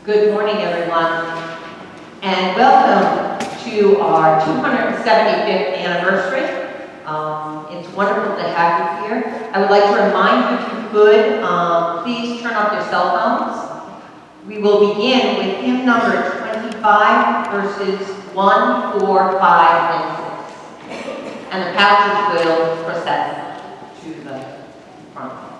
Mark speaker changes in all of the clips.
Speaker 1: Good morning, everyone, and welcome to our 275th anniversary. It's wonderful to have you here. I would like to remind you, if you could, please turn off your cell phones. We will begin with hymn number 25, verses 1, 4, 5, and 6. And the pastors will process to the front.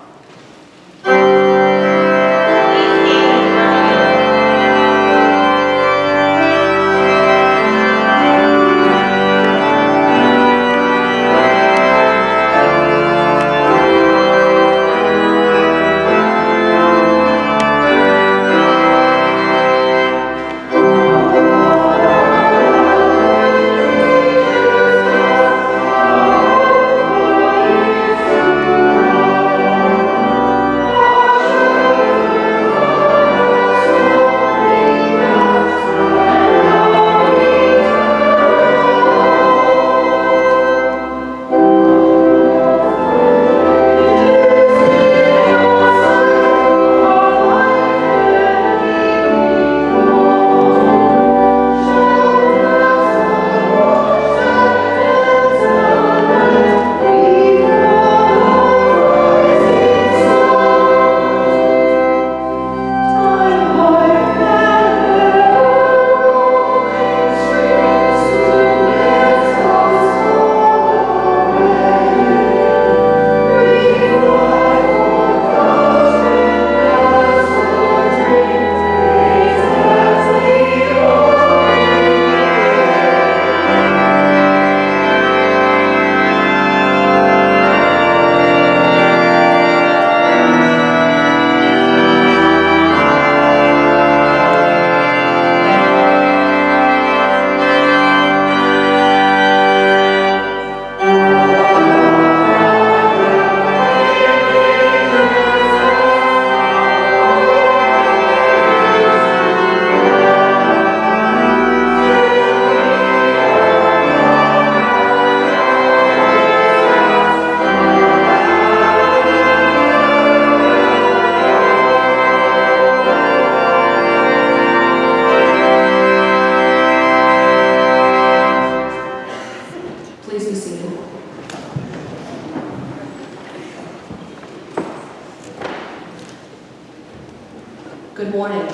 Speaker 2: Good morning.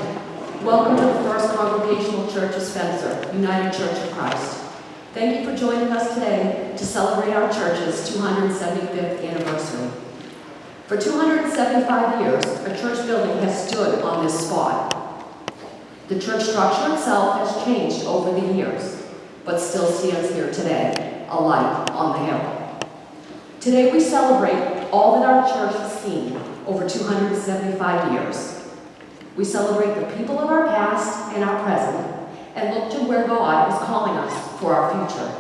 Speaker 2: Welcome to the First Congregational Church of Spencer, United Church of Christ. Thank you for joining us today to celebrate our church's 275th anniversary. For 275 years, a church building has stood on this spot. The church structure itself has changed over the years, but still stands here today, a light on the hill. Today we celebrate all that our church has seen over 275 years. We celebrate the people of our past and our present, and look to where God is calling us for our future.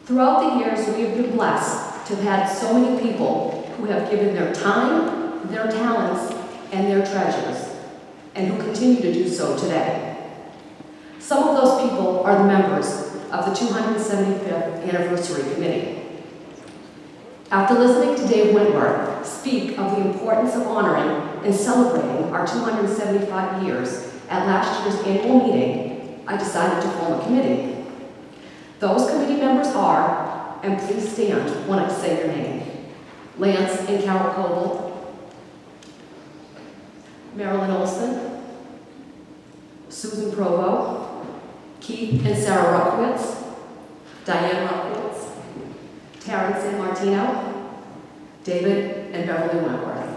Speaker 2: Throughout the years, we have been blessed to have had so many people who have given their time, their talents, and their treasures, and who continue to do so today. Some of those people are the members of the 275th Anniversary Committee. After listening to Dave Wentworth speak of the importance of honoring and celebrating our 275 years at last year's annual meeting, I decided to form a committee. Those committee members are, and please stand when I say your name, Lance and Carol Coble, Marilyn Olson, Susan Provo, Keith and Sarah Ruckowitz, Diane Ruckowitz, Taryn San Martino, David and Beverly Wentworth.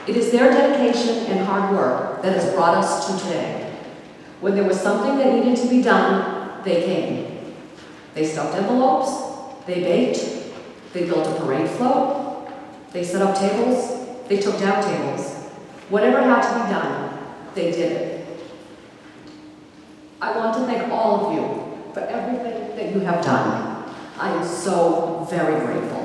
Speaker 2: It is their dedication and hard work that has brought us to today. When there was something that needed to be done, they came. They stuffed envelopes, they baked, they built a parade float, they set up tables, they took down tables. Whatever had to be done, they did it. I want to thank all of you for everything that you have done. I am so very grateful.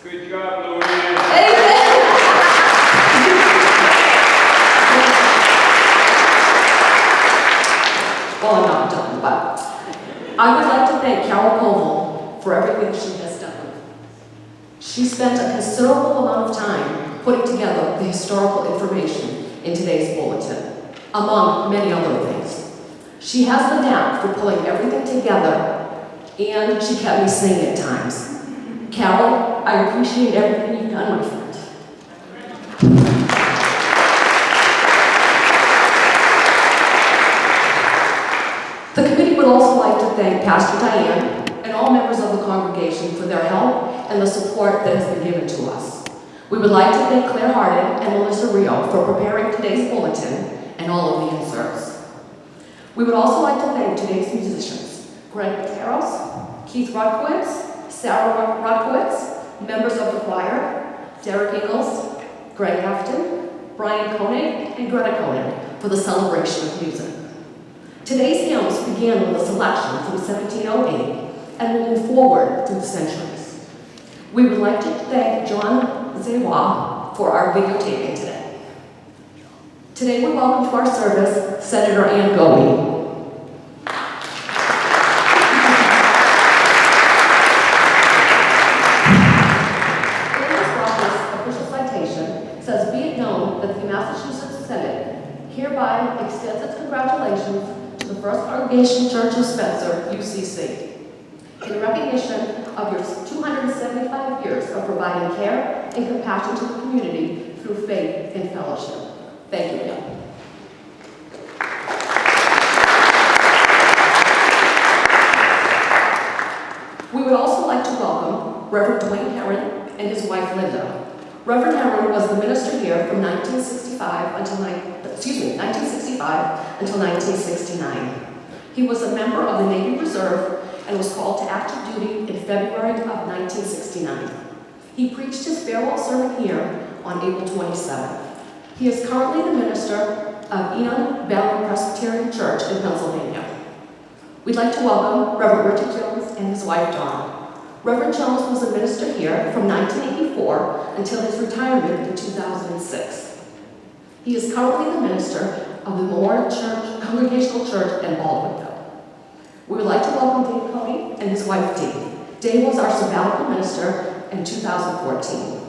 Speaker 3: Good job, Louise.
Speaker 2: She spent a considerable amount of time putting together the historical information in today's bulletin, among many other things. She has the knack for pulling everything together, and she kept me singing at times. Carol, I appreciate everything you've done, my friend. The committee would also like to thank Pastor Diane and all members of the congregation for their help and the support that has been given to us. We would like to thank Claire Harding and Melissa Rio for preparing today's bulletin and all of the inserts. We would also like to thank today's musicians, Greg Taros, Keith Rutkowitz, Sarah Rutkowitz, members of the choir, Derek Ingalls, Greg Afton, Brian Koenig, and Greta Koenig for the celebration of music. Today's hymns began with a selection from 1708 and will move forward through the centuries. We would like to thank John Zewa for our videotaping today. Today we welcome to our service Senator Ann Goey. Says, be it known that the Massachusetts Senate hereby extends its congratulations to the First Congregational Church of Spencer, UCC, in recognition of your 275 years of providing care and compassion to the community through faith and fellowship. Thank you again. We would also like to welcome Reverend Dwayne Herron and his wife Linda. Reverend Herron was the minister here from 1965 until 1969. He was a member of the Navy Reserve and was called to active duty in February of 1969. He preached his farewell sermon here on April 27th. He is currently the minister of Enon Valley Presbyterian Church in Pennsylvania. We'd like to welcome Reverend Richard Jones and his wife Dawn. Reverend Jones was a minister here from 1984 until his retirement in 2006. He is currently the minister of the Memorial Church, Congregational Church in Baldwinville. We would like to welcome Dave Cody and his wife Dee. Dave was our sabbatical minister in 2014.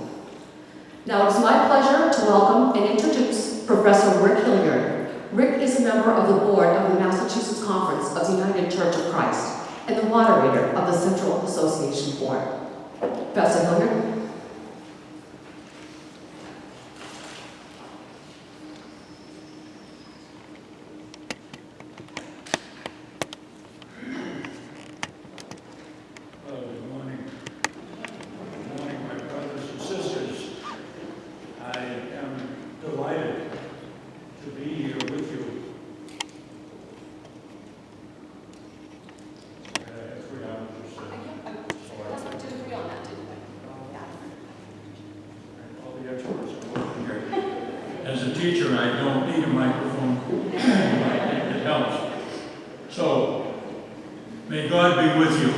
Speaker 2: Now it is my pleasure to welcome and introduce Professor Rick Hilliard. Rick is a member of the board of the Massachusetts Conference of the United Church of Christ and the moderator of the Central Association Board. Professor Hilliard.
Speaker 3: Good morning. Good morning, my brothers and sisters. I am delighted to be here with you. As a teacher, I don't need a microphone. It helps. So, may God be with you.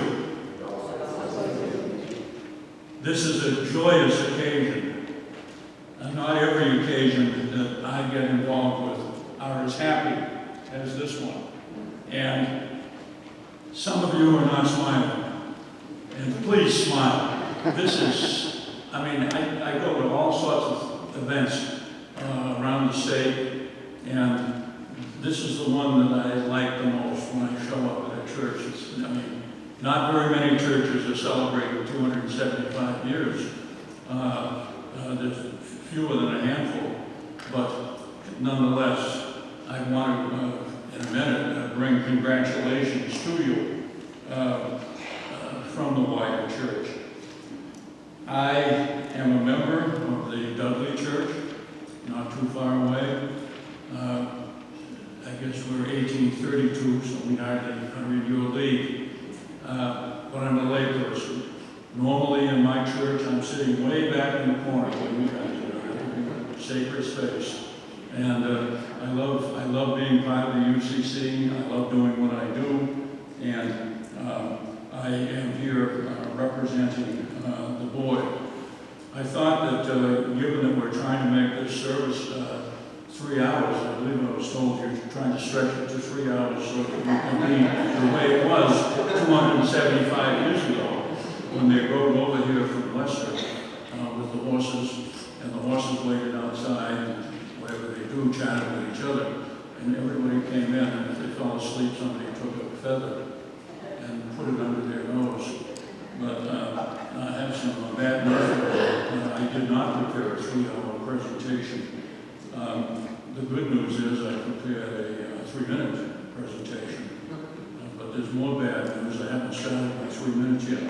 Speaker 3: This is a joyous occasion. And not every occasion that I get involved with are as happy as this one. And some of you are not smiling. And please smile. This is, I go to all sorts of events around the state, and this is the one that I like the most when I show up at a church. Not very many churches are celebrating 275 years. There's fewer than a handful, but nonetheless, I want to, in a minute, bring congratulations to you from the wider church. I am a member of the Dudley Church, not too far away. I guess we're 1832, so we hardly are in your league. But I'm a layperson. Normally in my church, I'm sitting way back in the corner where you guys are, sacred space. And I love being part of the UCC. I love doing what I do. And I am here representing the board. I thought that given that we're trying to make this service 3 hours, I believe I was told you're trying to stretch it to 3 hours so that we can be the way it was 275 years ago when they rode over here from Leicester. the horses, and the horses waited outside, and whatever they do, chatted with each other. And everybody came in, and if they fell asleep, somebody took a feather and put it under their nose. But I have some bad news. I did not prepare a 3-hour presentation. The good news is I prepared a 3-minute presentation. But there's more bad news. I haven't started my 3 minutes yet.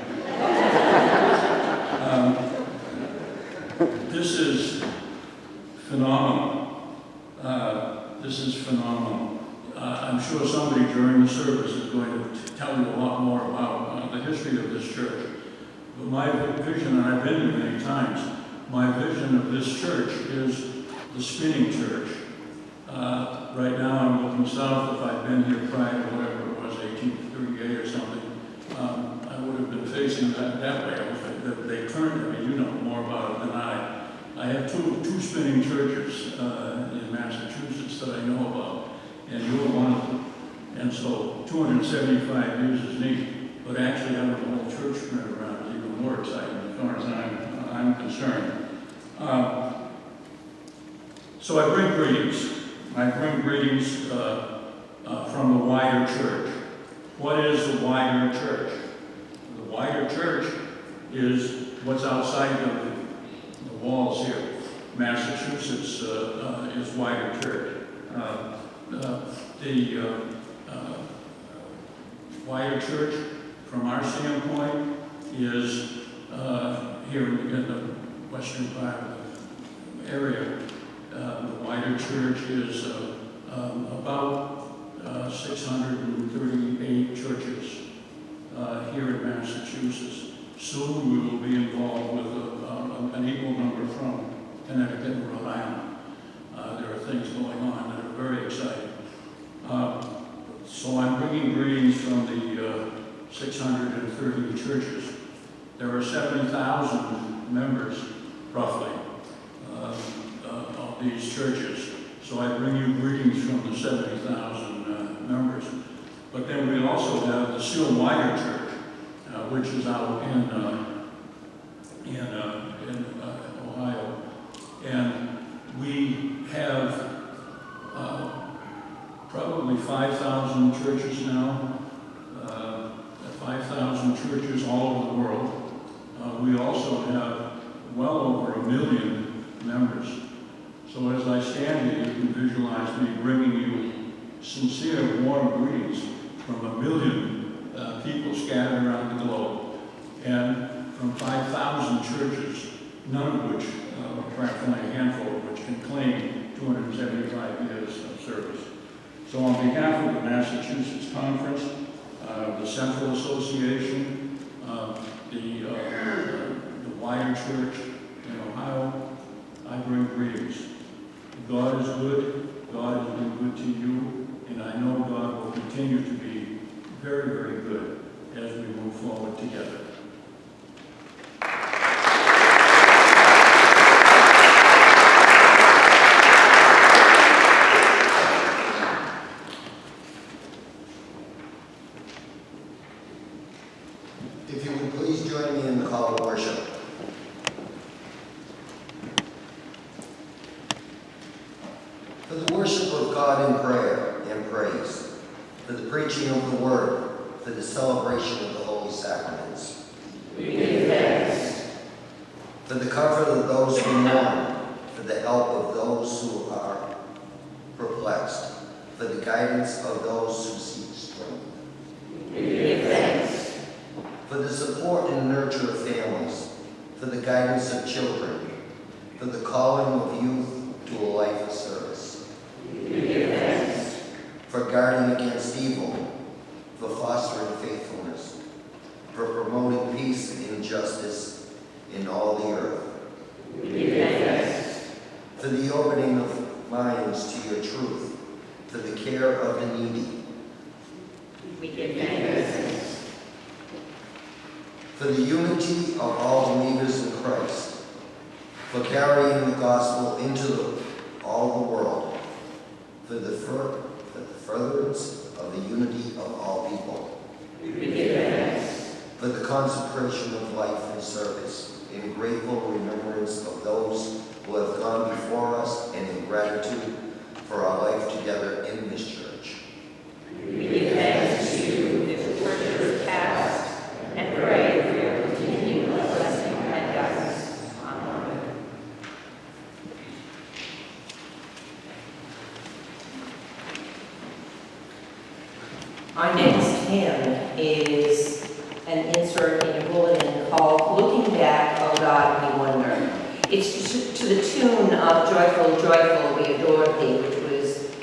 Speaker 3: This is phenomenal. This is phenomenal. I'm sure somebody during the service is going to tell you a lot more about the history of this church. But my vision, and I've been here many times, my vision of this church is the spinning church. Right now I'm looking south. If I'd been here prior to whatever it was, 1838 or something, I would have been facing that way. They turned, you know more about it than I. I have two spinning churches in Massachusetts that I know about, and you were one of them. And so 275 years is neat, but actually having the whole church spread around is even more exciting as far as I'm concerned. So I bring greetings. I bring greetings from the wider church. What is the wider church? The wider church is what's outside of the walls here. Massachusetts is wider church. The wider church, from our standpoint, is here in the western part of the area. The wider church is about 638 churches here in Massachusetts. Soon we will be involved with an equal number from Connecticut and Rhode Island. There are things going on that are very exciting. So I'm bringing greetings from the 630 churches. There are 70,000 members, roughly, of these churches. So I bring you greetings from the 70,000 members. But then we also have the still wider church, which is out in Ohio. And we have probably 5,000 churches now, 5,000 churches all over the world. We also have well over 1 million members. So as I stand here, you can visualize me bringing you sincere, warm greetings from 1 million people scattered around the globe, and from 5,000 churches, none of which, practically a handful of which, can claim 275 years of service. So on behalf of the Massachusetts Conference, the Central Association, the wider church in Ohio, I bring greetings. God is good. God has been good to you, and I know God will continue to be very, very good as we move forward together.
Speaker 4: If you would please join me in the call to worship. For the worship of God in prayer and praise, for the preaching of the word, for the celebration of the holy sacraments.
Speaker 5: We give thanks.
Speaker 4: For the comfort of those who mourn, for the help of those who are perplexed, for the guidance of those who seek strength.
Speaker 5: We give thanks.
Speaker 4: For the support and nurture of families, for the guidance of children, for the calling of youth to a life of service.
Speaker 5: We give thanks.
Speaker 4: For guarding against evil, for fostering faithfulness, for promoting peace and justice in all the earth.
Speaker 5: We give thanks.
Speaker 4: For the opening of minds to your truth, for the care of the needy.
Speaker 5: We give thanks.
Speaker 4: For the unity of all believers in Christ, for carrying the gospel into all the world, for the furtherance of the unity of all people.
Speaker 5: We give thanks.
Speaker 4: For the consecration of life and service, in grateful remembrance
Speaker 1: Our next hymn is an insert in your bulletin called Looking Back, Oh God, We Wonder. It's to the tune of Joyful, Joyful, We Adore Thee, which was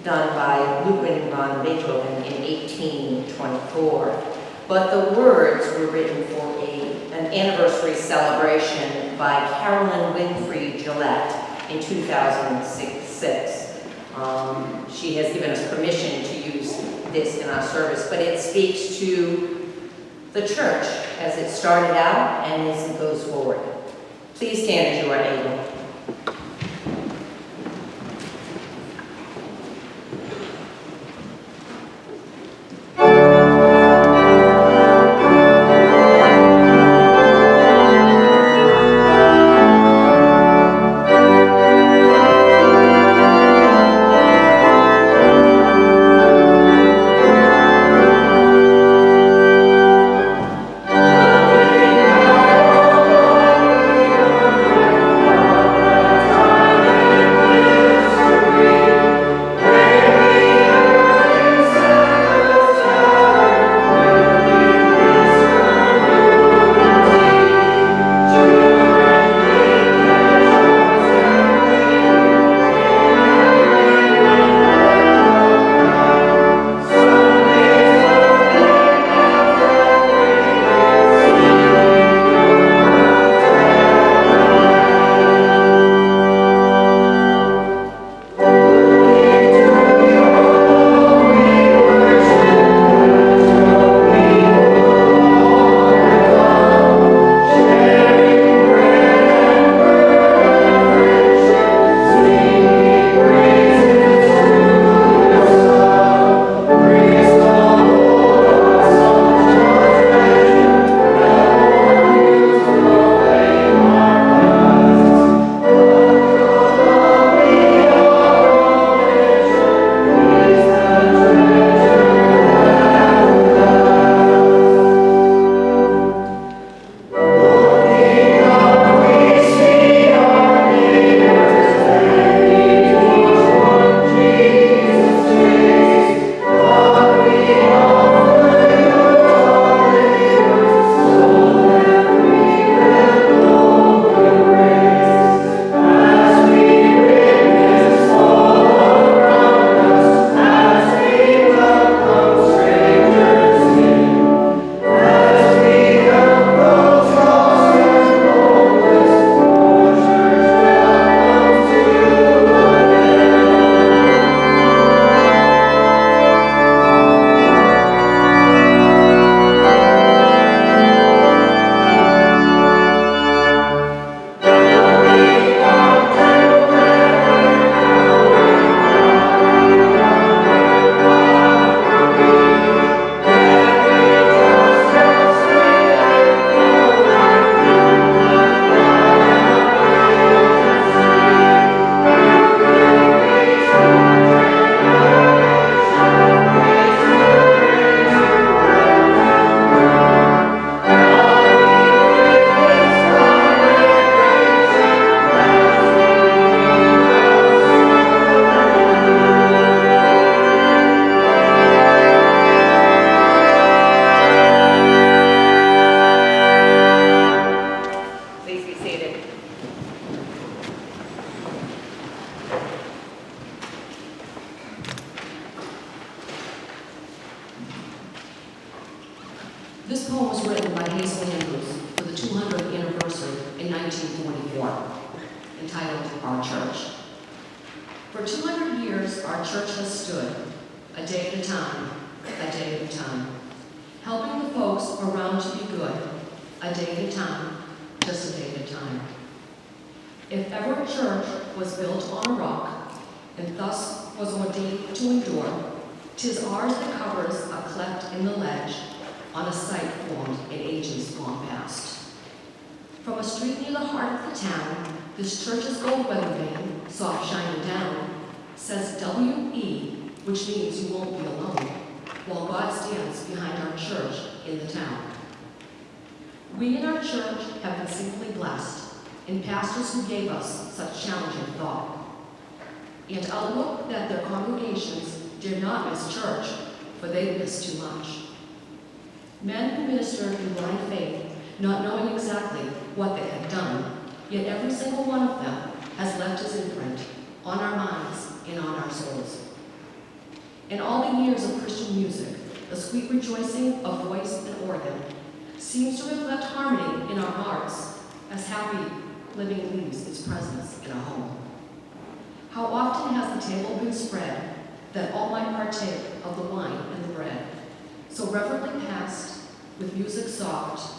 Speaker 1: done by Ludwig van Beethoven in 1824. But the words were written for an anniversary celebration by Carolyn Winfrey Gillette in 2006. She has given us permission to use this in our service, but it speaks to the church as it started out and as it goes forward. Please stand as you are able.
Speaker 2: This poem was written by Hazel Andrews for the 200th anniversary in 1944, entitled Our Church. For 200 years, our church has stood, a day at a time, helping the folks around to be good, a day at a time, just a day at a time. If ever a church was built on a rock, and thus was ordained to endure, 'tis ours that covers a cleft in the ledge, on a site formed in ages gone past. From a street near the heart of the town, this church's gold weather vane, soft shining down, says W.E., which means you won't be alone, while God stands behind our church in the town. We in our church have been simply blessed in pastors who gave us such challenging thought, and outlook that their congregations did not miss church, for they miss too much. Men who minister in blind faith, not knowing exactly what they have done, yet every single one of them has left his imprint on our minds and on our souls. In all the years of Christian music, the sweet rejoicing of voice and organ seems to have left harmony in our hearts as happy living leaves its presence in our home. How often has the table been spread that all might partake of the wine and the bread, so reverently passed with music soft,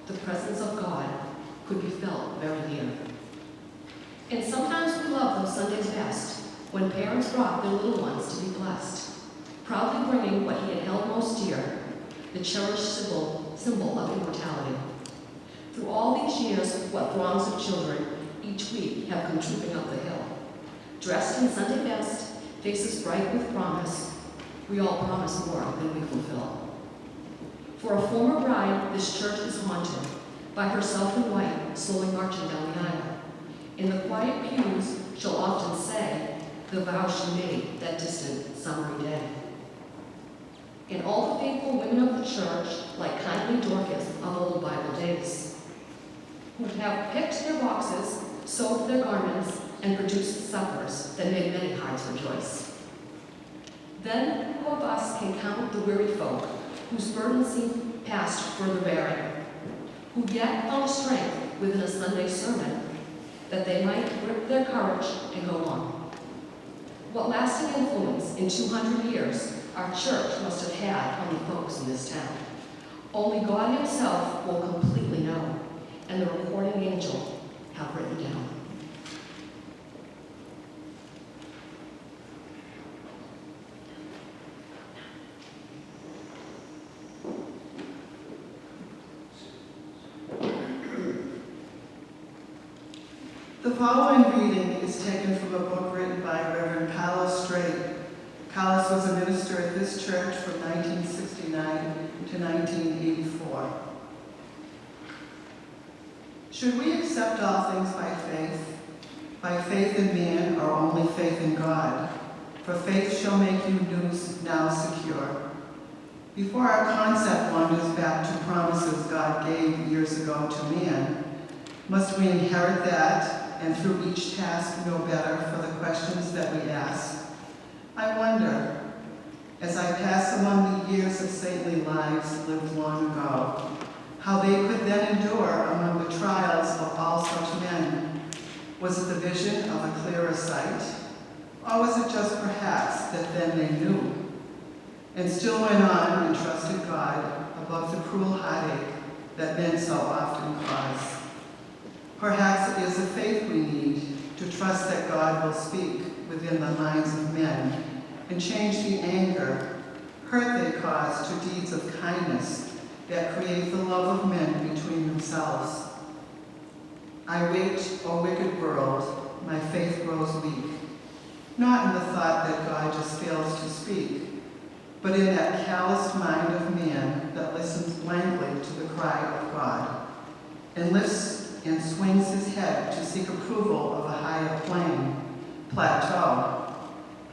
Speaker 2: the presence of God could be felt very near. And sometimes we love those Sundays best, when parents brought their little ones to be blessed, proudly bringing what he had held most dear, the cherished symbol of immortality. Through all these years, what throngs of children each week have come trooping up the hill. Dressed in Sunday best, faces bright with promise, we all promise more than we fulfill. For a former bride, this church is haunted by herself in white, slowly marching down the aisle. In the quiet pews, she'll often say the vow she made that distant summery day. And all the faithful women of the church, like kindly Dorcas of old Bible days, who have picked their boxes, sewed their garments, and produced suppers that made many hearts rejoice. Then who of us can count the weary folk, whose burdens seem past further bearing, who yet found strength within a Sunday sermon, that they might grip their courage and go on? What lasting influence in 200 years our church must have had on the folks in this town. Only God himself will completely know, and the recording angel have written down.
Speaker 6: The following reading is taken from a book written by Reverend Carlos Strait. Carlos was a minister at this church from 1969 to 1984. Should we accept all things by faith? By faith in man or only faith in God? For faith shall make you now secure. Before our concept wanders back to promises God gave years ago to man, must we inherit that and through each task know better for the questions that we ask? I wonder, as I pass among the years of saintly lives lived long ago, how they could then endure among the trials of all such men. Was it the vision of a clearer sight? Or was it just perhaps that then they knew, and still went on and trusted God above the cruel heartache that men so often cause? Perhaps it is a faith we need to trust that God will speak within the minds of men and change the anger, hurt they cause to deeds of kindness that create the love of men between themselves. I wait, O wicked world, my faith grows weak, not in the thought that God just fails to speak, but in that calloused mind of man that listens blankly to the cry of God, and lifts and swings his head to seek approval of a higher plateau,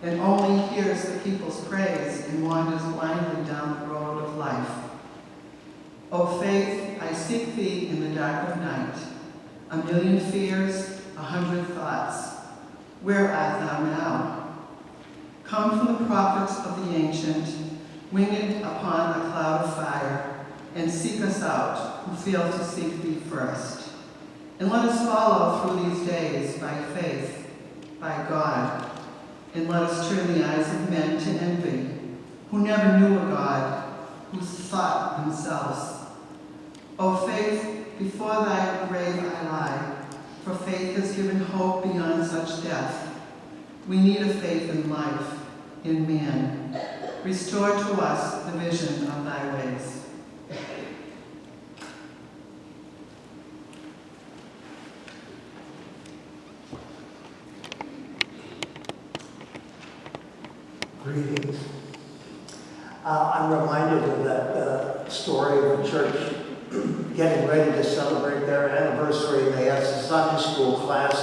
Speaker 6: and only hears the people's praise and wanders blindly down the road of life. O faith, I seek thee in the dark of night, a million fears, 100 thoughts. Where art thou now? Come from the prophets of the ancient, winged upon a cloud of fire, and seek us out who fail to seek thee first. And let us follow through these days by faith, by God, and let us turn the eyes of men to envy, who never knew a God, who thought themselves. O faith, before thy grave I lie, for faith has given hope beyond such death. We need a faith in life, in man. Restore to us the vision of thy ways.
Speaker 7: Greetings. I'm reminded of that story of a church getting ready to celebrate their anniversary. They asked the Sunday school class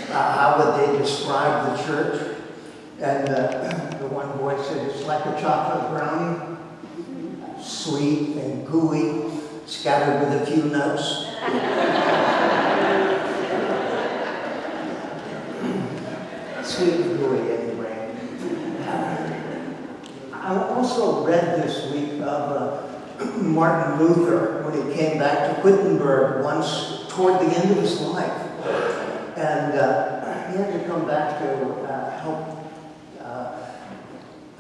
Speaker 7: how would they describe the church. And the one boy said, it's like a chocolate brownie. sweet and gooey, scattered with a few nuts. Sweet and gooey, anyway. I also read this week of Martin Luther when he came back to Wittenberg once toward the end of his life. And he had to come back to help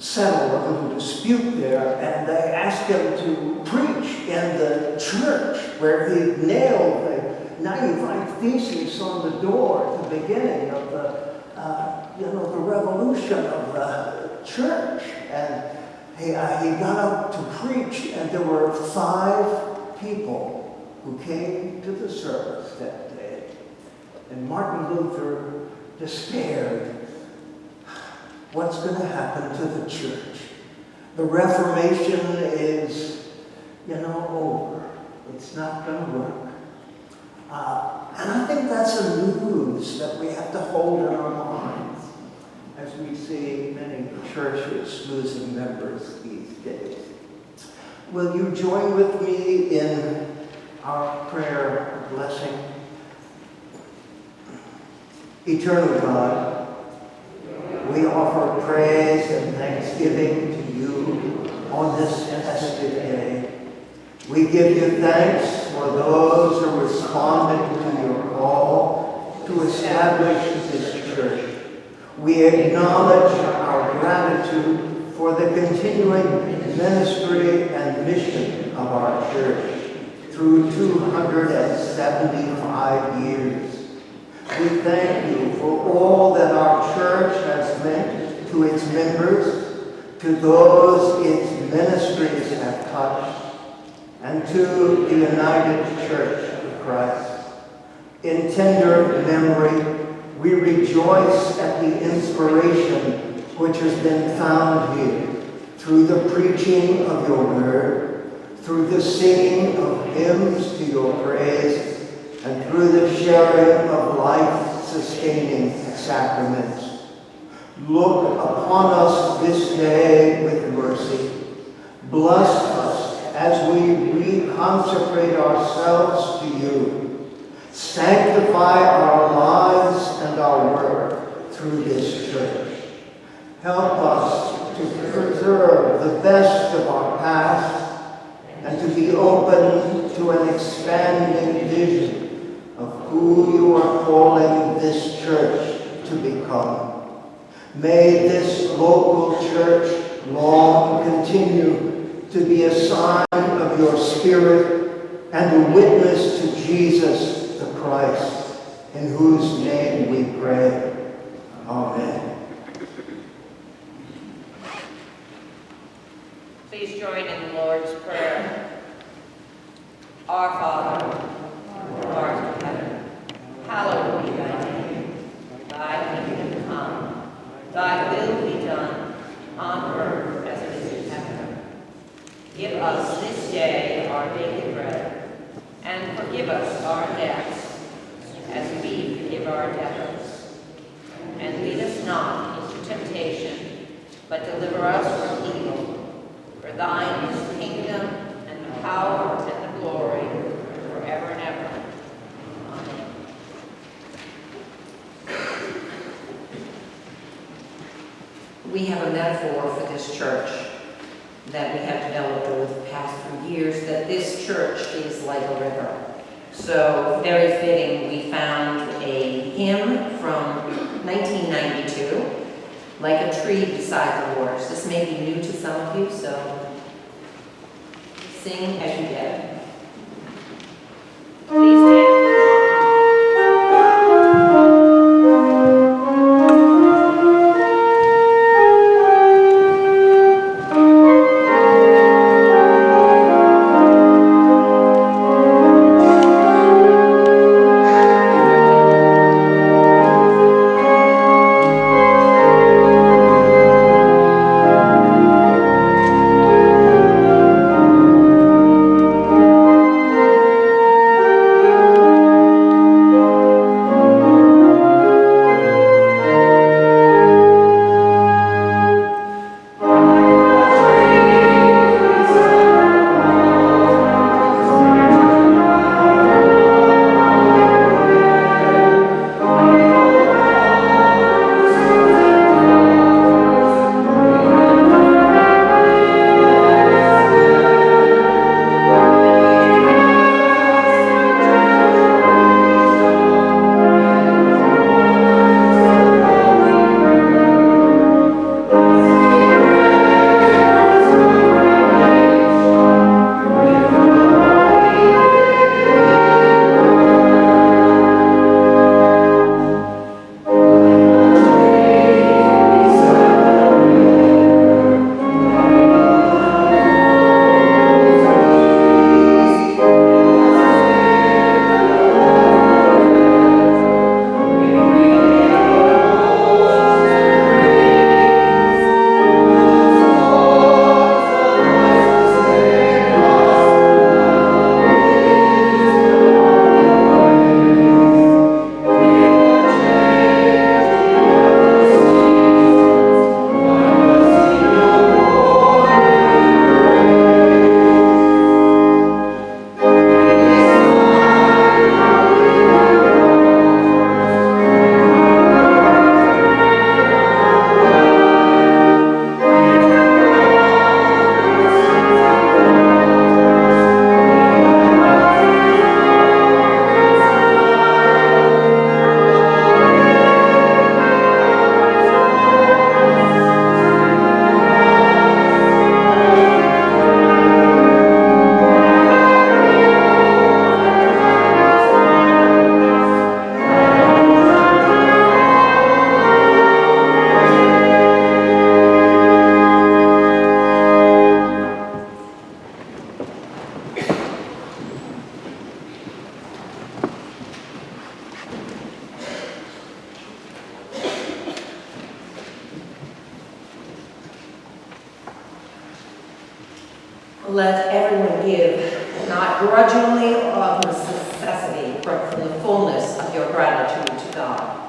Speaker 7: settle a little dispute there, and they asked him to preach in the church where he nailed the 95 Theses on the door at the beginning of the revolution of the church. And he got up to preach, and there were 5 people who came to the service that day. And Martin Luther despaired. What's going to happen to the church? The Reformation is, over. It's not going to work. And I think that's a news that we have to hold in our minds as we see many churches losing members these days. Will you join with me in our prayer of blessing? Eternal God, we offer praise and thanksgiving to you on this festive day. We give you thanks for those who responded to your call to establish this church. We acknowledge our gratitude for the continuing ministry and mission of our church through 275 years. We thank you for all that our church has meant to its members, to those its ministries have touched, and to the United Church of Christ. In tender memory, we rejoice at the inspiration which has been found here through the preaching of your word, through the singing of hymns to your praise, and through the sharing of life-sustaining sacraments. Look upon us this day with mercy. Bless us as we reconsecrate ourselves to you. Sanctify our lives and our work through this church. Help us to preserve the best of our past and to be open to an expanding vision of who you are calling this church to become. May this local church long continue to be a sign of your Spirit and a witness to Jesus the Christ, in whose name we pray. Amen.
Speaker 5: Please join in the Lord's Prayer. Our Father, who art in heaven, hallowed be thy name. Thy kingdom come, thy will be done, on earth as it is in heaven. Give us this day our daily bread, and forgive us our debts, as we forgive our debtors. And lead us not into temptation, but deliver us from evil. For thine is the kingdom, and the power, and the glory, forever and ever. Amen.
Speaker 1: We have a metaphor for this church that we have developed over the past few years, that this church is like a river. So, very fitting, we found a hymn from 1992, Like a Tree Beside the Waters. This may be new to some of you, so sing as you get it.
Speaker 5: Please stand.
Speaker 8: Thank
Speaker 5: Let everyone give, not grudgingly or of necessity, but from the fullness of your gratitude to God.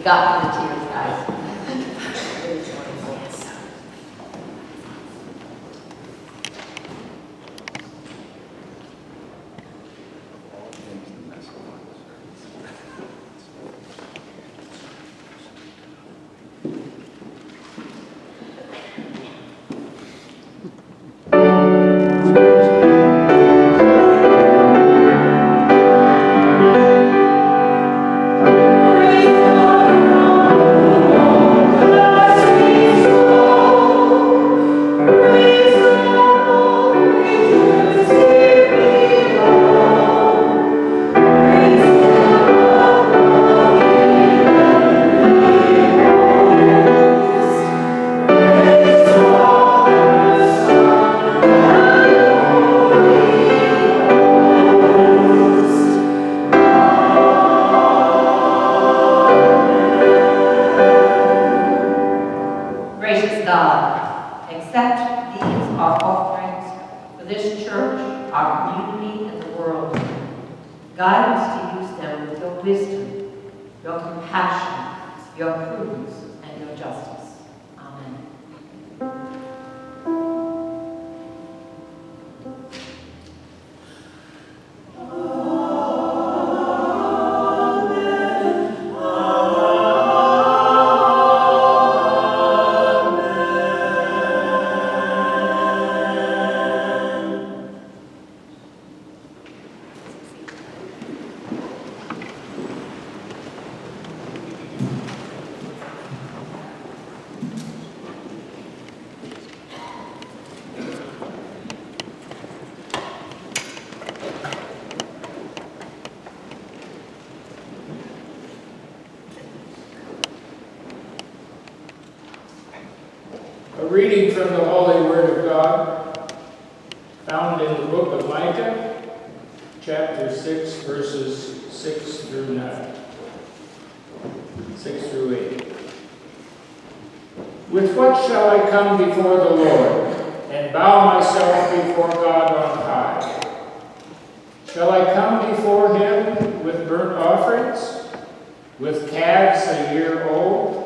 Speaker 1: got me the tears, guys. Gracious God, accept these our offerings for this church, our community, and the world. Guide us to use them with your wisdom, your compassion, your prudence, and your justice. Amen.
Speaker 8: A reading from the Holy Word of God, found in the book of Micah, chapter 6, verses 6 through 9. 6 through 8. With what shall I come before the Lord, and bow myself before God on high? Shall I come before him with burnt offerings, with calves a year old?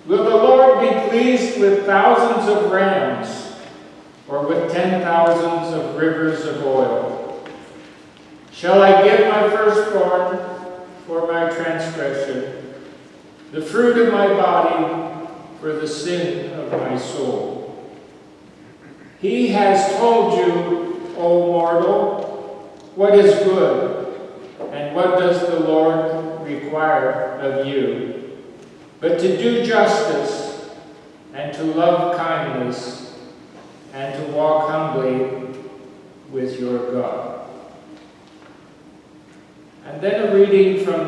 Speaker 8: Will the Lord be pleased with thousands of rams, or with 10,000s of rivers of oil? Shall I give my firstborn for my transgression, the fruit of my body for the sin of my soul? He has told you, O mortal, what is good, and what does the Lord require of you? But to do justice, and to love kindness, and to walk humbly with your God. And then a reading from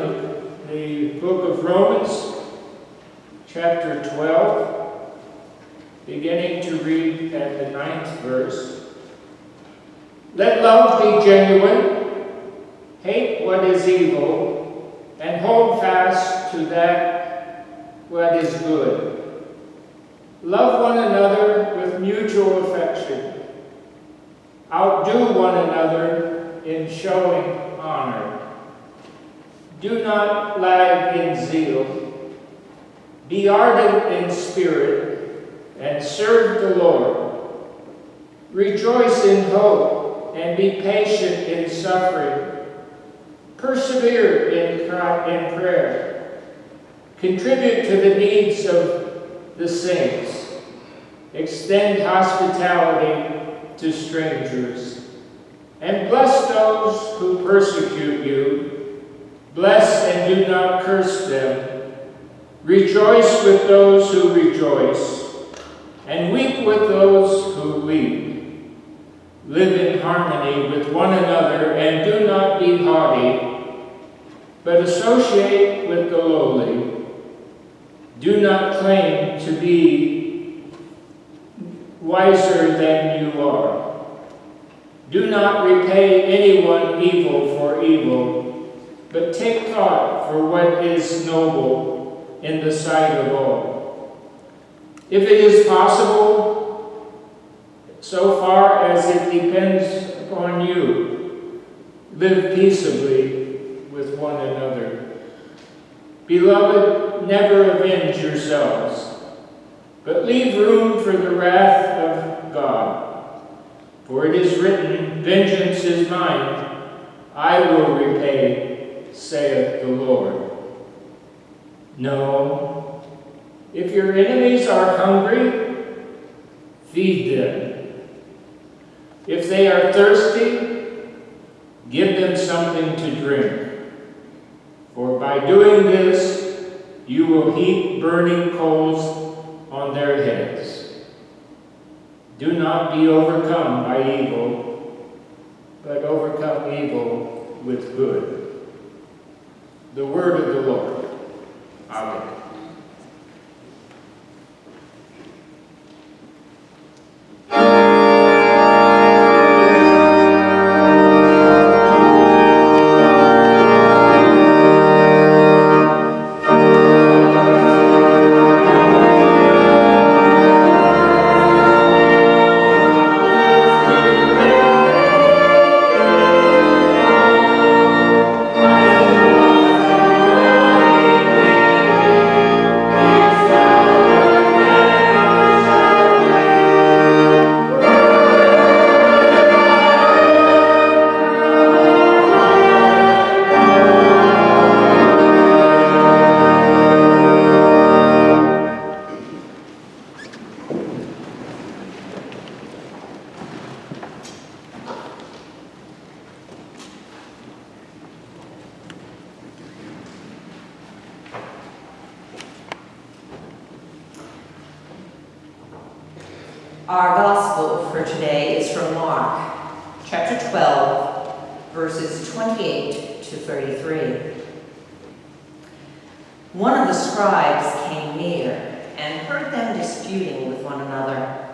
Speaker 8: the book of Romans, chapter 12, beginning to read at the 9th verse. Let love be genuine, hate what is evil, and hold fast to that what is good. Love one another with mutual affection. Outdo one another in showing honor. Do not lag in zeal. Be ardent in spirit, and serve the Lord. Rejoice in hope, and be patient in suffering. Persevere in prayer. Contribute to the needs of the saints. Extend hospitality to strangers. And bless those who persecute you. Bless and do not curse them. Rejoice with those who rejoice. And weep with those who weep. Live in harmony with one another, and do not be haughty, but associate with the lowly. Do not claim to be wiser than you are. Do not repay anyone evil for evil, but take thought for what is noble in the sight of all. If it is possible, so far as it depends upon you, live peaceably with one another. Beloved, never avenge yourselves, but leave room for the wrath of God. For it is written, vengeance is mine, I will repay, saith the Lord. No, if your enemies are hungry, feed them. If they are thirsty, give them something to drink. For by doing this, you will heap burning coals on their heads. Do not be overcome by evil, but overcome evil with good. The word of the Lord. Amen.
Speaker 1: Our gospel for today is from Mark, chapter 12, verses 28 to 33. One of the scribes came near and heard them disputing with one another.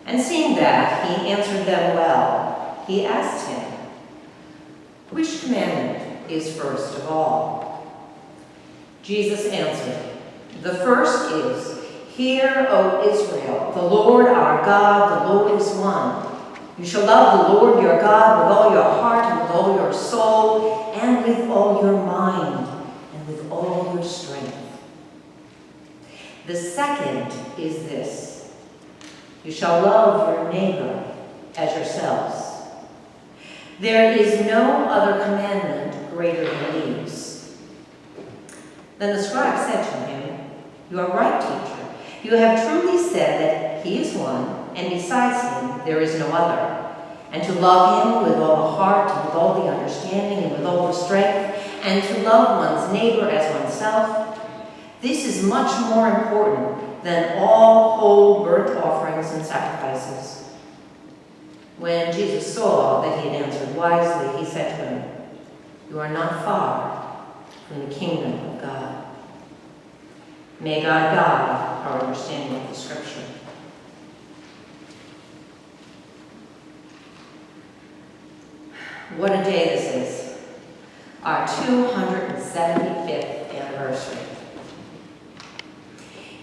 Speaker 1: And seeing that he answered them well, he asked him, "Which commandment is first of all?" Jesus answered, "The first is, Hear, O Israel, the Lord our God, the Lord is one. You shall love the Lord your God with all your heart and with all your soul and with all your mind and with all your strength. The second is this, you shall love your neighbor as yourselves. There is no other commandment greater than these." Then the scribe said to him, "You are right, teacher. You have truly said that he is one, and besides him there is no other. And to love him with all the heart, and with all the understanding, and with all the strength, and to love one's neighbor as oneself, this is much more important than all whole burnt offerings and sacrifices." When Jesus saw that he had answered wisely, he said to him, "You are not far from the kingdom of God." May God guide our understanding of the Scripture. What a day this is, our 275th anniversary.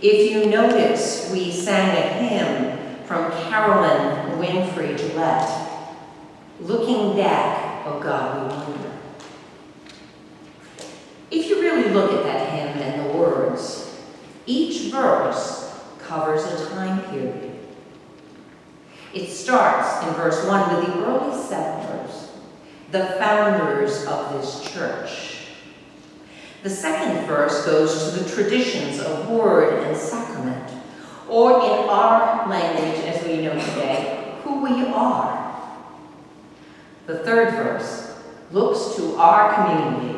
Speaker 1: If you notice, we sang a hymn from Carolyn Winfrey Gillette, "Looking Back, O God, we wonder." If you really look at that hymn and the words, each verse covers a time period. It starts in verse 1 with the early settlers, the founders of this church. The second verse goes to the traditions of word and sacrament, or in our language as we know today, who we are. The third verse looks to our community,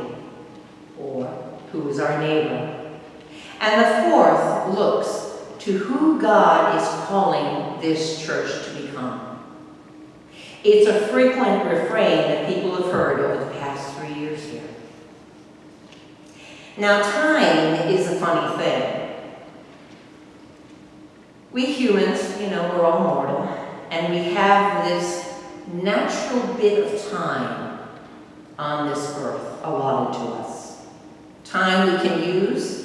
Speaker 1: or who is our neighbor. And the fourth looks to who God is calling this church to become. It's a frequent refrain that people have heard over the past 3 years here. Now, time is a funny thing. We humans, we're all mortal, and we have this natural bit of time on this earth allotted to us. Time we can use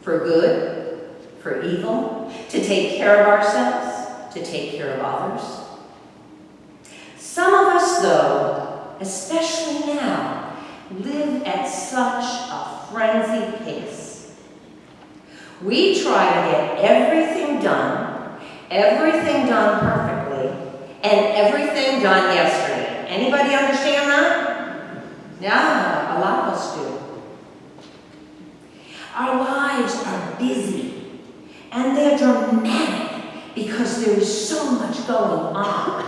Speaker 1: for good, for evil, to take care of ourselves, to take care of others. Some of us, though, especially now, live at such a frenzied pace We try to get everything done perfectly, and everything done yesterday. Anybody understand that? Yeah, a lot of us do. Our lives are busy, and they're dramatic because there is so much going on.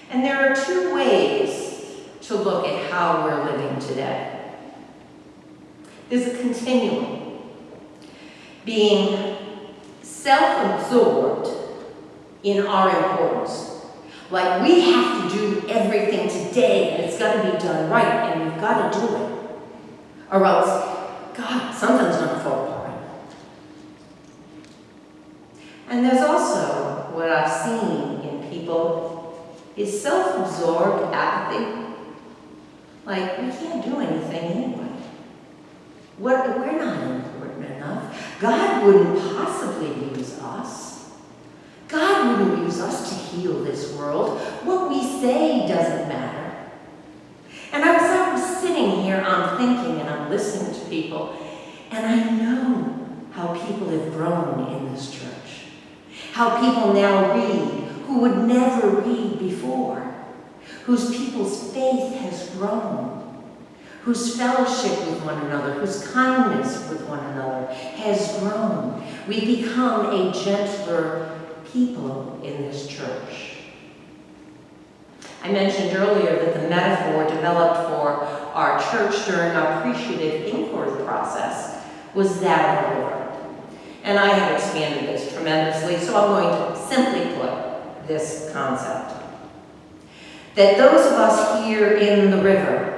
Speaker 1: And there are two ways to look at how we're living today. There's a continuum. Being self-absorbed in our importance. Like we have to do everything today and it's got to be done right and we've got to do it. Or else, God, something's going to fall apart. And there's also what I've seen in people is self-absorbed apathy. Like, we can't do anything anyway. We're not important enough. God wouldn't possibly use us. God wouldn't use us to heal this world. What we say doesn't matter. And as I was sitting here, I'm thinking and I'm listening to people, and I know how people have grown in this church. How people now read who would never read before, whose people's faith has grown, whose fellowship with one another, whose kindness with one another has grown. We become a gentler people in this church. I mentioned earlier that the metaphor developed for our church during our appreciative inquiry process was that of a river. And I have expanded this tremendously, so I'm going to simply put this concept. That those of us here in the river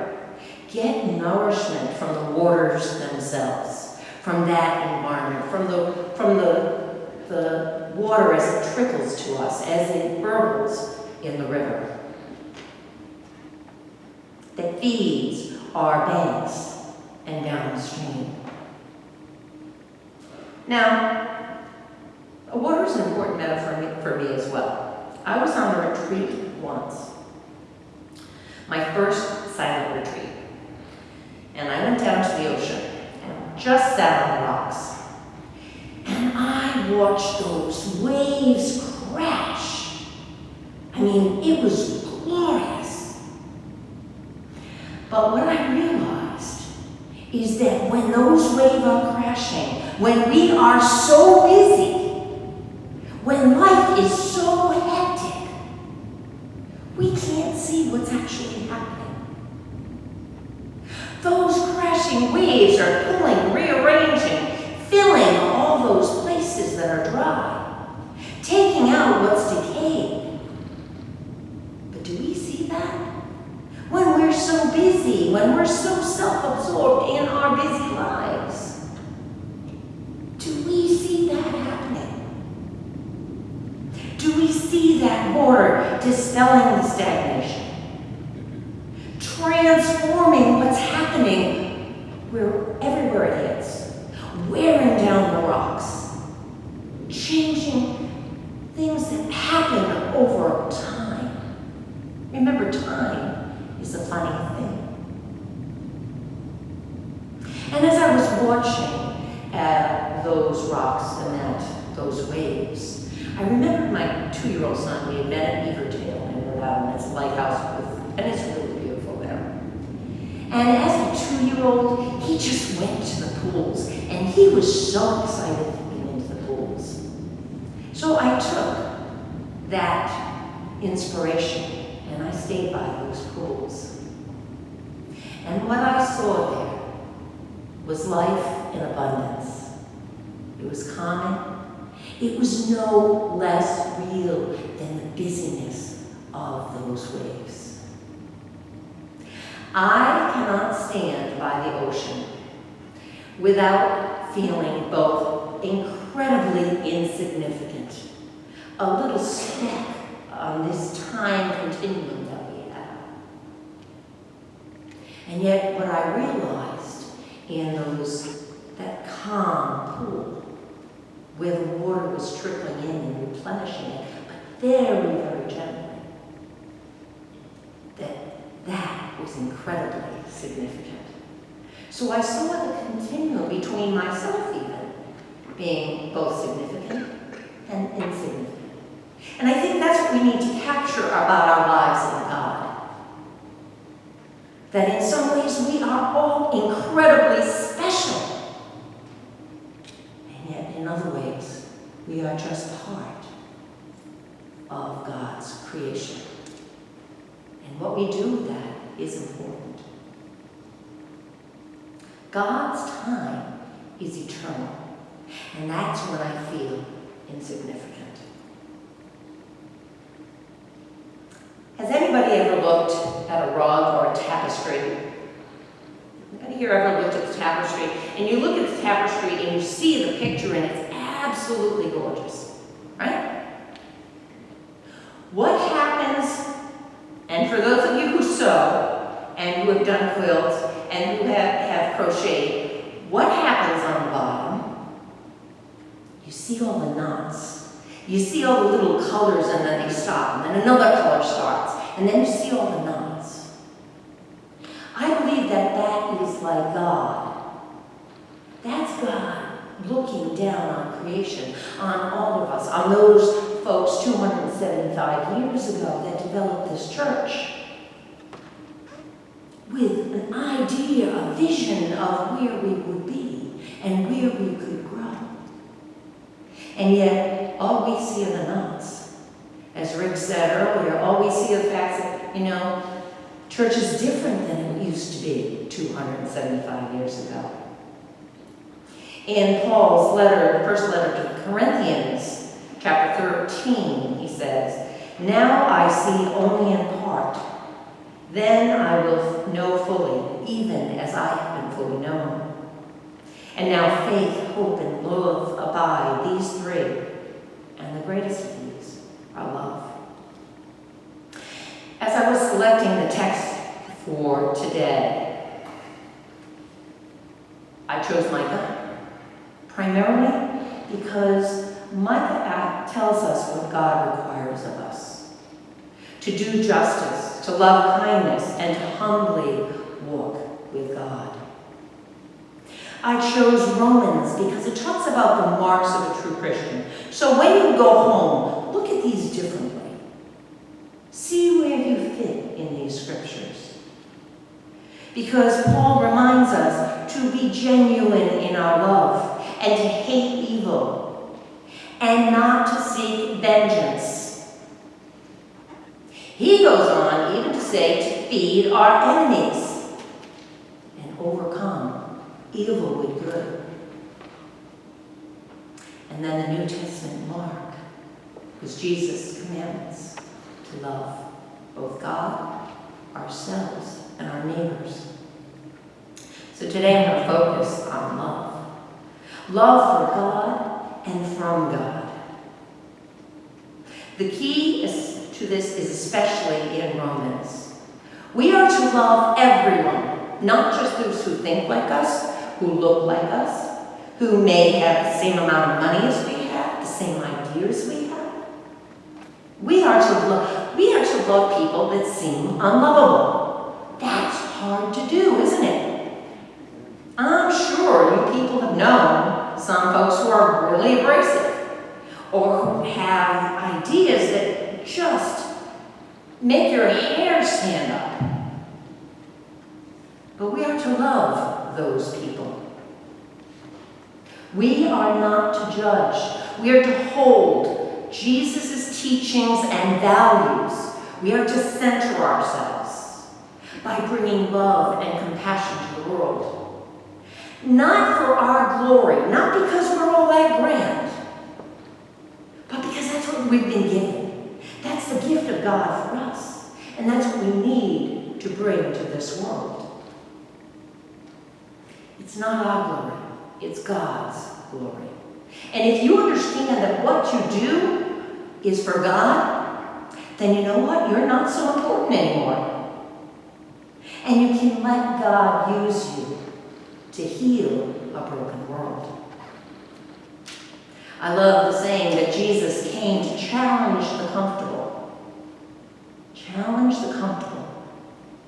Speaker 1: get nourishment from the waters themselves, from that environment, from the water as it trickles to us, as it burbles in the river. That feeds our banks and downstream. Now, water is an important metaphor for me as well. I was on a retreat once, my first silent retreat, and I went down to the ocean and just sat on the rocks. And I watched those waves crash. I mean, it was glorious. But what I realized is that when those waves are crashing, when we are so busy, when life is so hectic, we can't see what's actually happening. Those crashing waves are pulling, rearranging, filling all those places that are dry, taking out what's decayed. But do we see that? When we're so busy, when we're so self-absorbed in our busy lives, do we see that happening? Do we see that water dispelling the stagnation? Transforming what's happening everywhere it hits, wearing down the rocks, changing things that happen over time. Remember, time is a funny thing. And as I was watching those rocks and those waves, I remembered my 2-year-old son. We had met at Beavertail in Rhode Island. It's a lighthouse, and it's really beautiful there. And as a 2-year-old, he just went to the pools, and he was so excited to get into the pools. So I took that inspiration, and I stayed by those pools. And what I saw there was life in abundance. It was common. It was no less real than the busyness of those waves. I cannot stand by the ocean without feeling both incredibly insignificant, a little speck on this time continuum that we have. And yet what I realized in that calm pool, where the water was trickling in and replenishing it, but very, very gently, that was incredibly significant. So I saw the continuum between myself even being both significant and insignificant. And I think that's what we need to capture about our lives in God. That in some ways we are all incredibly special. And yet in other ways, we are just part of God's creation. And what we do with that is important. God's time is eternal. And that's when I feel insignificant. Has anybody ever looked at a rug or a tapestry? Anybody here ever looked at the tapestry? And you look at the tapestry and you see the picture and it's absolutely gorgeous, right? What happens, and for those of you who sew and who have done quilts and who have crocheted, what happens on the bottom? You see all the knots. You see all the little colors and then they stop, and then another color starts, and then you see all the knots. I believe that that is like God. That's God looking down on creation, on all of us, on those folks 275 years ago that developed this church with an idea, a vision of where we would be and where we could grow. And yet, all we see are the knots. As Rick said earlier, all we see are the facts that, church is different than it used to be 275 years ago. In Paul's letter, first letter to the Corinthians, chapter 13, he says, "Now I see only in part. Then I will know fully, even as I have been fully known. And now faith, hope, and love abide, these three. And the greatest of these are love." As I was selecting the text for today, I chose Micah, primarily because Micah tells us what God requires of us. To do justice, to love kindness, and to humbly walk with God. I chose Romans because it talks about the marks of a true Christian. So when you go home, look at these differently. See where you fit in these scriptures. Because Paul reminds us to be genuine in our love and to hate evil and not to seek vengeance. He goes on even to say to feed our enemies and overcome evil with good. And then the New Testament mark was Jesus' commandments to love both God, ourselves, and our neighbors. So today I'm going to focus on love. Love for God and from God. The key to this is especially in Romans. We are to love everyone, not just those who think like us, who look like us, who may have the same amount of money as we have, the same ideas we have. We are to love people that seem unlovable. That's hard to do, isn't it? I'm sure you people have known some folks who are really abrasive or who have ideas that just make your hair stand up. But we are to love those people. We are not to judge. We are to hold Jesus' teachings and values. We are to center ourselves by bringing love and compassion to the world. Not for our glory, not because we're all that grand, but because that's what we've been given. That's the gift of God for us. And that's what we need to bring to this world. It's not our glory, it's God's glory. And if you understand that what you do is for God, then you know what? You're not so important anymore. And you can let God use you to heal a broken world. I love the saying that Jesus came to challenge the comfortable. Challenge the comfortable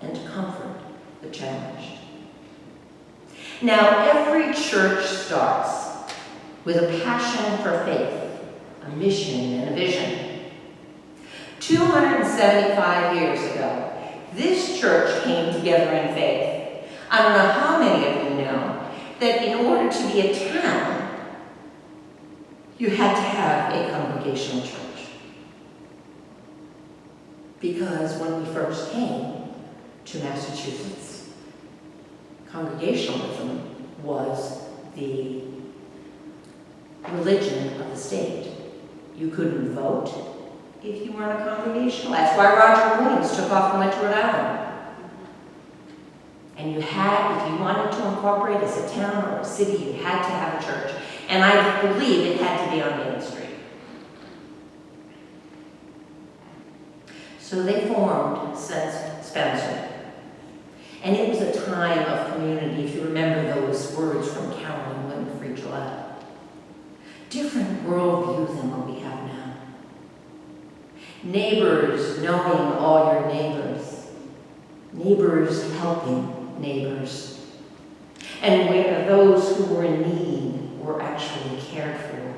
Speaker 1: and to comfort the challenged. Now, every church starts with a passion for faith, a mission, and a vision. 275 years ago, this church came together in faith. I don't know how many of you know that in order to be a town, you had to have a congregational church. Because when we first came to Massachusetts, Congregationalism was the religion of the state. You couldn't vote if you weren't a congregational. That's why Roger Williams took off and went to Rhode Island. And you had, if you wanted to incorporate as a town or a city, you had to have a church. And I believe it had to be on Main Street. So they formed Spencer. And it was a time of community, if you remember those words from Carolyn Winfrey Gillette. Different worldview than what we have now. Neighbors knowing all your neighbors. Neighbors helping neighbors. And where those who were in need were actually cared for.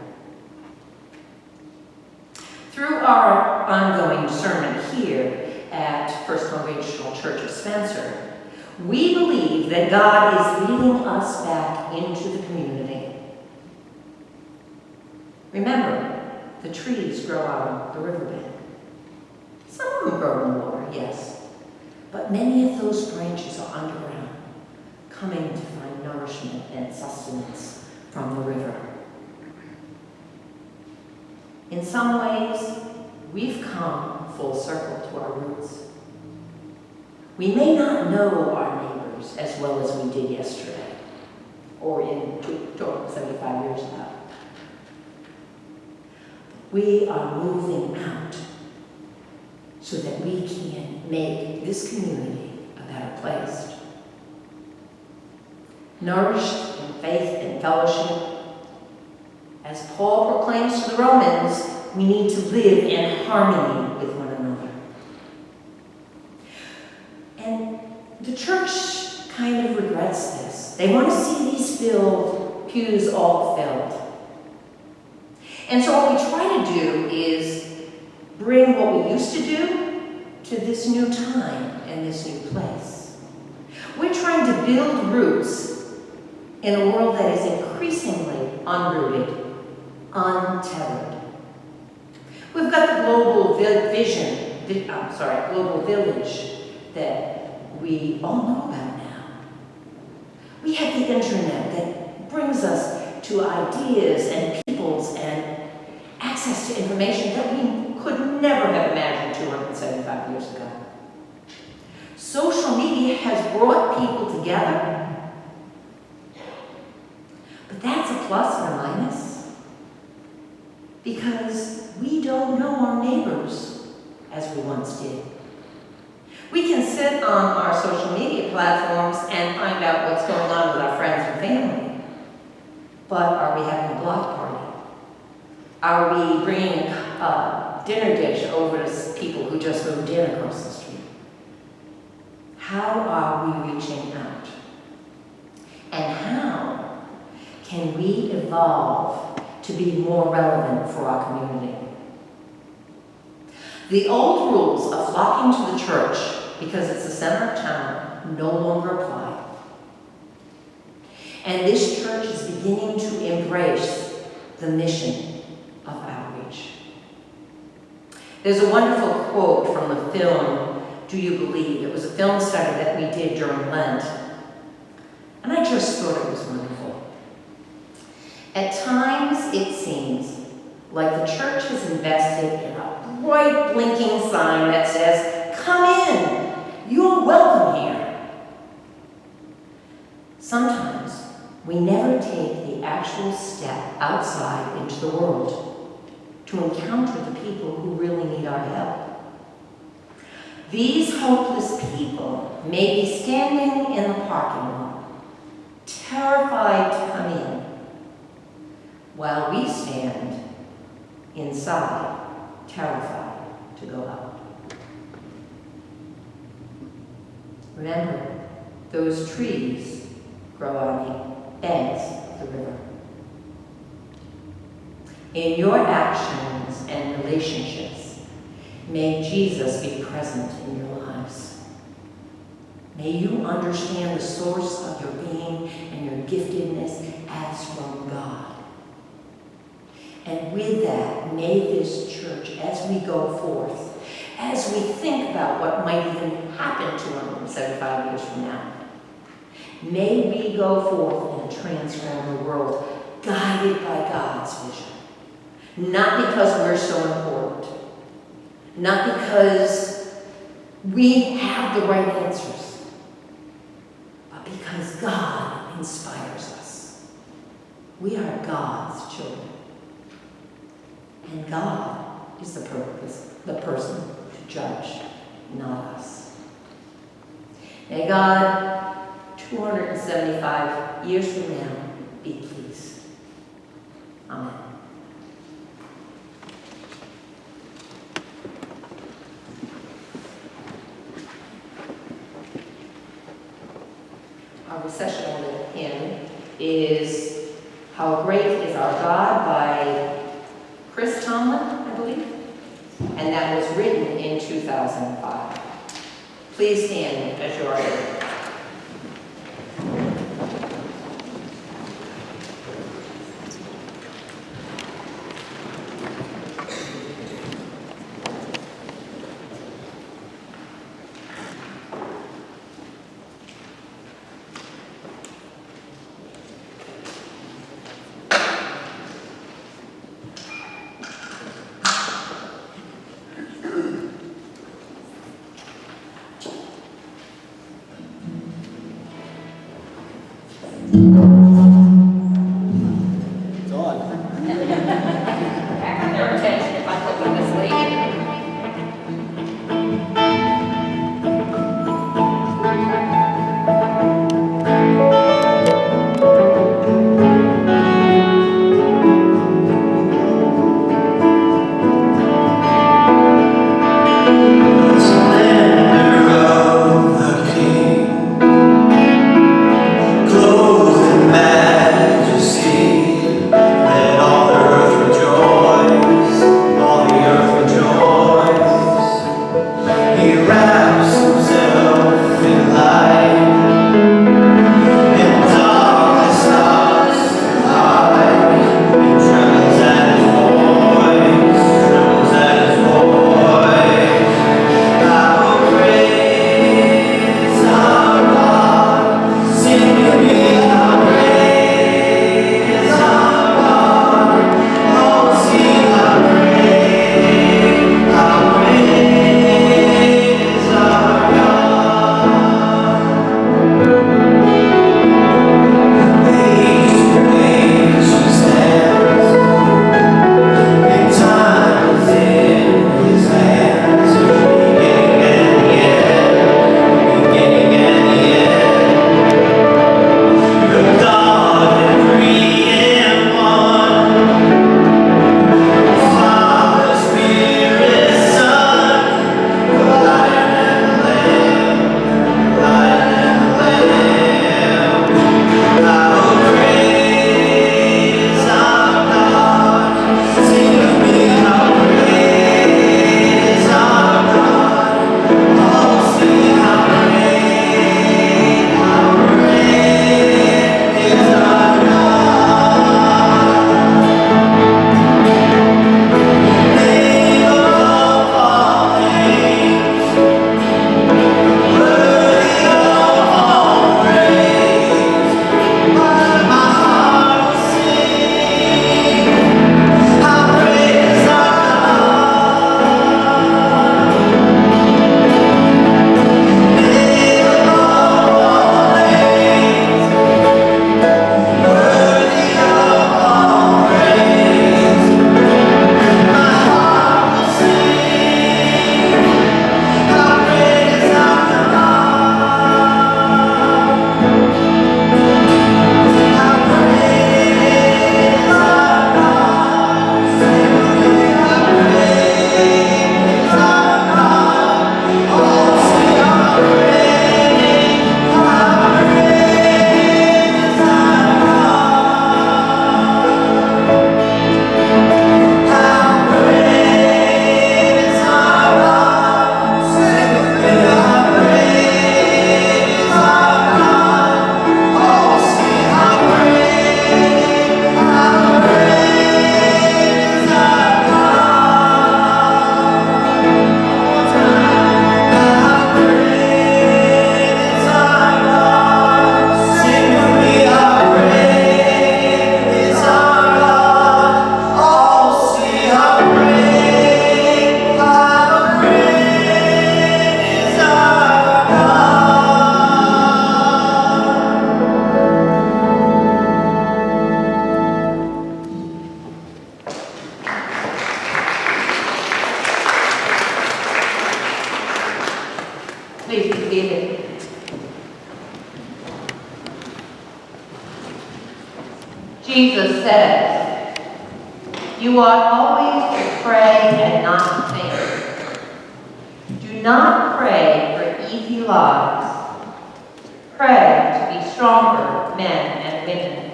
Speaker 1: Through our ongoing sermon here at First Congregational Church of Spencer, we believe that God is leading us back into the community. Remember, the trees grow out of the riverbank. Some of them grow in water, yes, but many of those branches are underground, coming to find nourishment and sustenance from the river. In some ways, we've come full circle to our roots. We may not know our neighbors as well as we did yesterday, or in 75 years ago. We are moving out so that we can make this community a better place. Nourished in faith and fellowship, as Paul proclaims to the Romans, we need to live in harmony with one another. And the church kind of regrets this. They want to see these pews all filled. And so what we try to do is bring what we used to do to this new time and this new place. We're trying to build roots in a world that is increasingly unrooted, untethered. We've got the global global village that we all know about now. We have the internet that brings us to ideas and peoples and access to information that we could never have imagined 275 years ago. Social media has brought people together, but that's a plus and a minus, because we don't know our neighbors as we once did. We can sit on our social media platforms and find out what's going on with our friends and family, but are we having a block party? Are we bringing a dinner dish over to people who just moved in across the street? How are we reaching out? And how can we evolve to be more relevant for our community? The old rules of flocking to the church because it's the center of town no longer apply. And this church is beginning to embrace the mission of outreach. There's a wonderful quote from the film, Do You Believe? It was a film study that we did during Lent. And I just thought it was wonderful. At times, it seems like the church has invested in a bright blinking sign that says, "Come in, you're welcome here." Sometimes we never take the actual step outside into the world to encounter the people who really need our help. These hopeless people may be standing in the parking lot, terrified to come in, while we stand inside, terrified to go out. Remember, those trees grow on the banks of the river. In your actions and relationships, may Jesus be present in your lives. May you understand the source of your being and your giftedness as from God. And with that, may this church, as we go forth, as we think about what might even happen 275 years from now, may we go forth and transform the world, guided by God's vision. Not because we're so important, not because we have the right answers, but because God inspires us. We are God's children. And God is the person to judge, not us. May God, 275 years from now, be pleased. Amen. Our recessional hymn is How Great Is Our God by Chris Tomlin, I believe, and that was written in 2005. Please stand as you are able.
Speaker 9: Clothed in
Speaker 1: Jesus says, "You ought always to pray and not to faint. Do not pray for easy lives. Pray to be stronger men and women.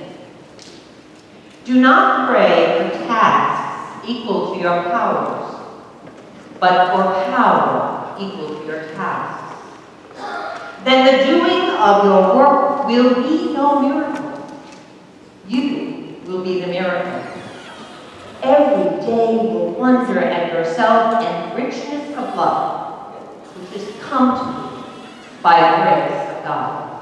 Speaker 1: Do not pray for tasks equal to your powers, but for power equal to your tasks. Then the doing of your work will be no miracle. You will be the miracle. Every day you will wonder at yourself and richness of love, which has come to you by the grace of God."